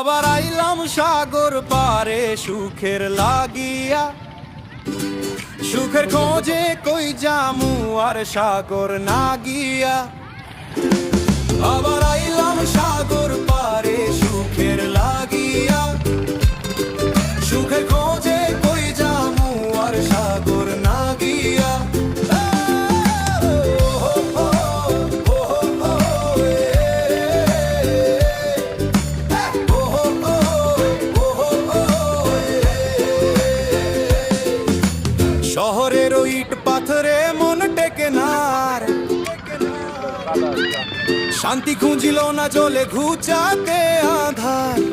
আবার আইলাম সাগর পারে সুখের লাগিয়া, সুখের খোঁজে কই জামু আর সাগর না গিয়া। আবার আইলাম সাগর পারে সুখের লাগিয়া, সুখের খোঁজে কই জামু আর সাগর না গিয়া। শহরের ইট পাথরে মন টেকে না, শান্তি খুঁজিল না জলে ঘুচাতে আধার।